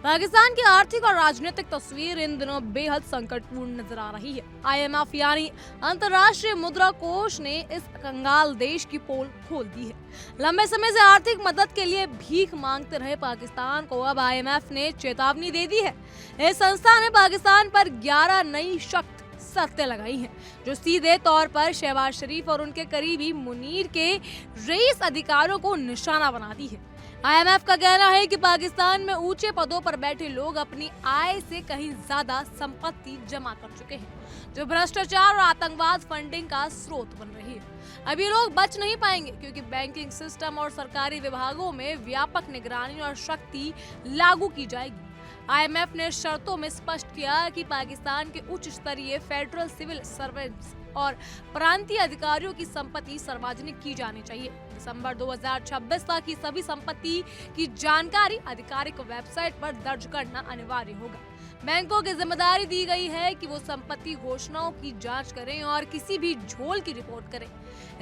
पाकिस्तान की आर्थिक और राजनीतिक तस्वीर इन दिनों बेहद संकटपूर्ण नजर आ रही है। IMF यानी अंतर्राष्ट्रीय मुद्रा कोष ने इस कंगाल देश की पोल खोल दी है। लंबे समय से आर्थिक मदद के लिए भीख मांगते रहे पाकिस्तान को अब IMF ने चेतावनी दे दी है। इस संस्था ने पाकिस्तान पर 11 नई सख्त शर्तें लगाई हैं, जो सीधे तौर पर शहबाज शरीफ और उनके करीबी मुनीर के रईस अधिकारियों को निशाना बनाती है। IMF का कहना है कि पाकिस्तान में ऊंचे पदों पर बैठे लोग अपनी आय से कहीं ज्यादा संपत्ति जमा कर चुके हैं, जो भ्रष्टाचार और आतंकवाद फंडिंग का स्रोत बन रही है। अब ये लोग बच नहीं पाएंगे, क्योंकि बैंकिंग सिस्टम और सरकारी विभागों में व्यापक निगरानी और शक्ति लागू की जाएगी। IMF ने शर्तों में स्पष्ट किया कि पाकिस्तान के उच्च स्तरीय फेडरल सिविल सर्वेंट्स और प्रांतीय अधिकारियों की संपत्ति सार्वजनिक की जानी चाहिए। दिसंबर 2026 तक की सभी संपत्ति की जानकारी आधिकारिक वेबसाइट पर दर्ज करना अनिवार्य होगा। बैंकों की जिम्मेदारी दी गई है कि वो संपत्ति घोषणाओं की जांच करें और किसी भी झोल की रिपोर्ट करें।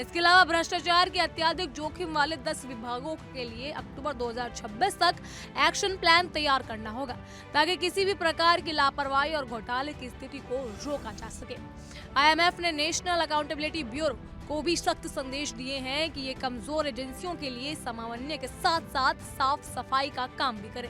इसके अलावा भ्रष्टाचार के अत्यधिक जोखिम वाले 10 विभागों के लिए अक्टूबर 2026 तक एक्शन प्लान तैयार करना होगा, ताकि किसी भी प्रकार की लापरवाही और घोटाले की स्थिति को रोका जा सके। IMF ने नेशनल अकाउंटेबिलिटी ब्यूरो को भी सख्त संदेश दिए हैं कि ये कमजोर एजेंसियों के लिए समन्वय के साथ साथ साफ सफाई का काम भी करे।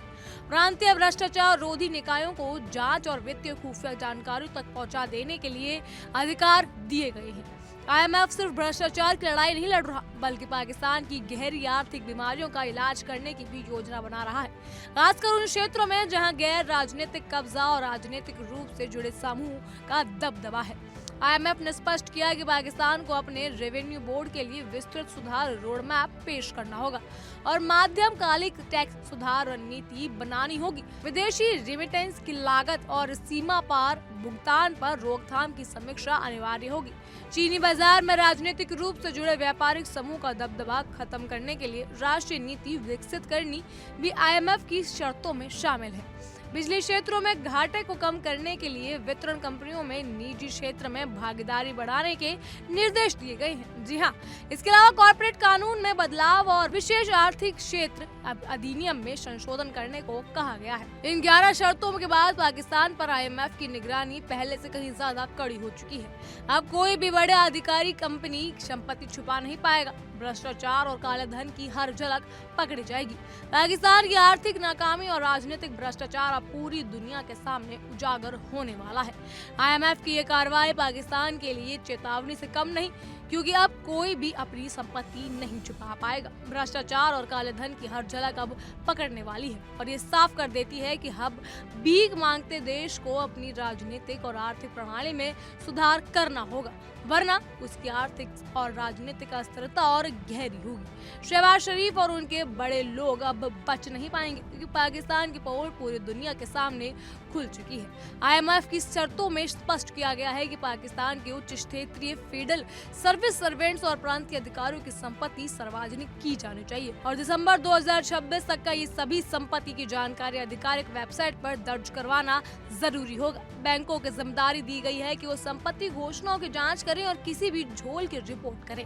प्रांतीय भ्रष्टाचार रोधी निकायों को जांच और वित्तीय खुफिया जानकारी तक पहुंचा देने के लिए अधिकार दिए गए हैं। IMF सिर्फ भ्रष्टाचार की लड़ाई नहीं लड़ रहा, बल्कि पाकिस्तान की गहरी आर्थिक बीमारियों का इलाज करने की भी योजना बना रहा है, खासकर उन क्षेत्रों में जहां गैर राजनीतिक कब्जा और राजनीतिक रूप से जुड़े समूह का दबदबा है। IMF ने स्पष्ट किया कि पाकिस्तान को अपने रेवेन्यू बोर्ड के लिए विस्तृत सुधार रोडमैप पेश करना होगा और माध्यमकालिक टैक्स सुधार रणनीति बनानी होगी। विदेशी रिमिटेंस की लागत और सीमा पार भुगतान पर रोकथाम की समीक्षा अनिवार्य होगी। चीनी बाजार में राजनीतिक रूप से जुड़े व्यापारिक समूह का दबदबा खत्म करने के लिए राष्ट्रीय नीति विकसित करनी भी IMF की शर्तों में शामिल है। बिजली क्षेत्रों में घाटे को कम करने के लिए वितरण कंपनियों में निजी क्षेत्र में भागीदारी बढ़ाने के निर्देश दिए गए हैं। जी हाँ, इसके अलावा कॉर्पोरेट कानून में बदलाव और विशेष आर्थिक क्षेत्र अधिनियम में संशोधन करने को कहा गया है। इन 11 शर्तों के बाद पाकिस्तान पर IMF की निगरानी पहले से कहीं ज्यादा कड़ी हो चुकी है। अब कोई भी बड़े अधिकारी कंपनी संपत्ति छुपा नहीं पाएगा। भ्रष्टाचार और काले धन की हर झलक पकड़ी जाएगी। पाकिस्तान की आर्थिक नाकामी और राजनीतिक भ्रष्टाचार अब पूरी दुनिया के सामने उजागर होने वाला है। IMF की ये कार्रवाई पाकिस्तान के लिए चेतावनी से कम नहीं, क्योंकि अब कोई भी अपनी संपत्ति नहीं छुपा पाएगा। भ्रष्टाचार और काले धन की हर झलक अब पकड़ने वाली है और ये साफ कर देती है कि अब भीख मांगते देश को अपनी राजनीतिक और आर्थिक प्रणाली में सुधार करना होगा, वरना उसकी आर्थिक और राजनीतिक अस्थिरता और गहरी होगी। शहबाज शरीफ और उनके बड़े लोग अब बच नहीं पाएंगे, क्योंकि पाकिस्तान की पोल पूरी दुनिया के सामने खुल चुकी है। IMF की शर्तों में स्पष्ट किया गया है कि पाकिस्तान के उच्च क्षेत्रीय फेडरल सर्विस सर्वेंट्स और प्रांतीय अधिकारियों की संपत्ति सार्वजनिक की जानी चाहिए और दिसंबर 2026 तक का ये सभी संपत्ति की जानकारी आधिकारिक वेबसाइट पर दर्ज करवाना जरूरी होगा। बैंकों की जिम्मेदारी दी गई है कि वो संपत्ति घोषणाओं की जांच करें और किसी भी झोल की रिपोर्ट करें।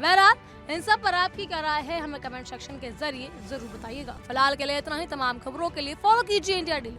बहरहाल इन सब पर आपकी क्या राय है, हमें कमेंट सेक्शन के जरिए जरूर बताइएगा। फिलहाल के लिए इतना ही। तमाम खबरों के लिए फॉलो कीजिए इंडिया डेली।